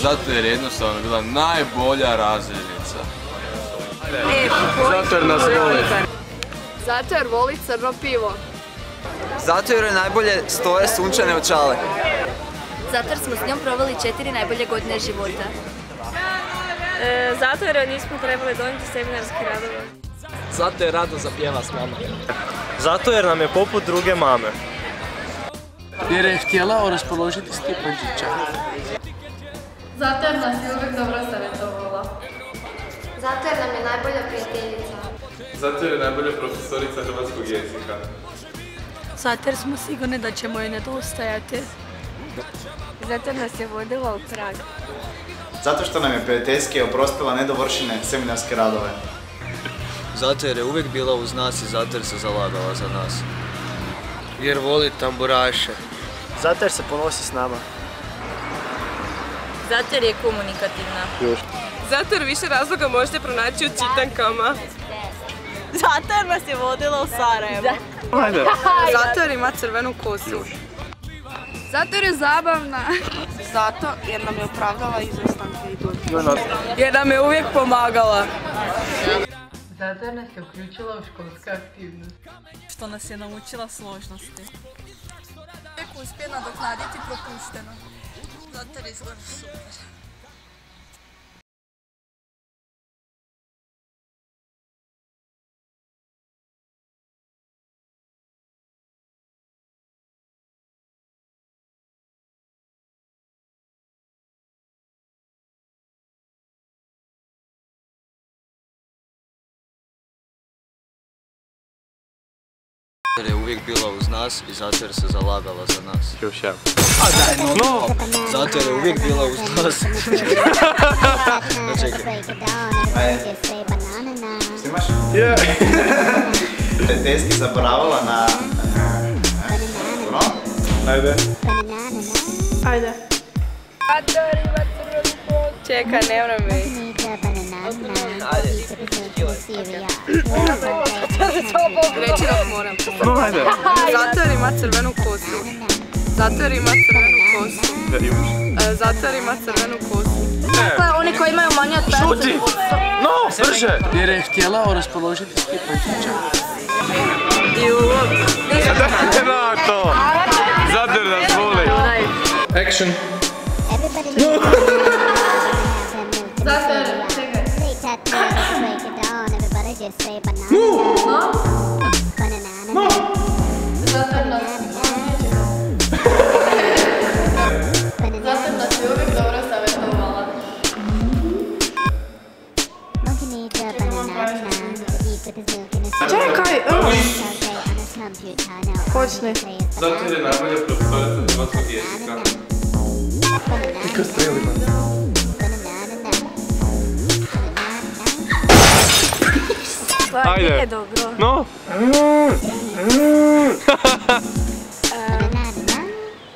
Zato jer je jednostavno bila najbolja razrednica. Zato jer nas voli. Zato jer voli crno pivo. Zato jer je najbolje stoje sunčane očale. Zato jer smo s njom proveli 4 najbolje godine života. Zato jer nismo trebali donijeti seminarske radove. Zato jer rado zapjeva s nama. Zato jer nam je poput druge mame. Jer je htjela raspoložiti Stipandžića. Zato jer nas je uvijek dobro savjetovala. Zato jer nam je najbolja prijateljica. Zato jer je najbolja profesorica hrvatskog jezika. Zato jer smo sigurni da ćemo joj nedostajati. Zato jer nas je vodila u Prag. Zato što nam je prijateljski oprostila nedovršene seminarske radove. Zato jer je uvijek bila uz nas i zato jer se zalagala za nas. Jer voli tamburaše. Zato jer se ponosi s nama. Zato jer je komunikativna. Zato jer više razloga možete pronaći u čitankama. Zato jer nas je vodila u Sarajevo. Zato jer ima crvenu kosu. Zato jer je zabavna. Zato jer nam je opravdala izostanke i dođe. Jer nam je uvijek pomagala. Zato jer nas je uključila u školske aktivnosti. Što nas je naučila složnosti. Uvijek uspije nadoknaditi propušteno. Zato jer izgleda super. Jer je uvijek bila uz nas i zato jer se zalagala za nas. Još ja. Zato jer je uvijek bila uz nas. Čekaj. Snimaš? Prijateljski zaboravila na... Ajde. Ajde. Čekaj, ne moram mi. Reći dok moram. Ajde. Zato jer ima crvenu kosu. Zato jer ima crvenu kosu. Zato jer ima crvenu kosu. Oni koji imaju manje od 5. Šuti! No, brže! Jer je htjela raspoložiti Stipandžića. Dajte na to! Zato jer nas voli. Action! Zato jer, čekaj. Zato jer nas je uvijek dobro savjetovala. Čekaj! Počni. Zato jer je najbolja profesorica hrvatskog jezika. I kad strelima. Ajde. Nije dobro. No!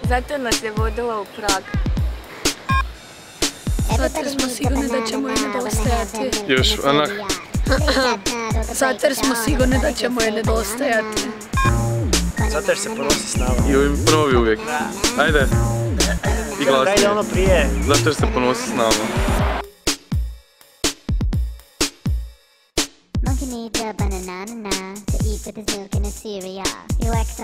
Zato jer nas je vodila u Prag. Zato jer smo sigurni da ćemo joj nedostajati. Još, onak. Zato jer smo sigurni da ćemo joj nedostajati. Zato jer se ponosi s nama. I provi uvijek. Ajde. I glasnije. Ajde ono prije. Zato jer se ponosi s nama. Monkey needs a banana to eat with his milk and his cereal. You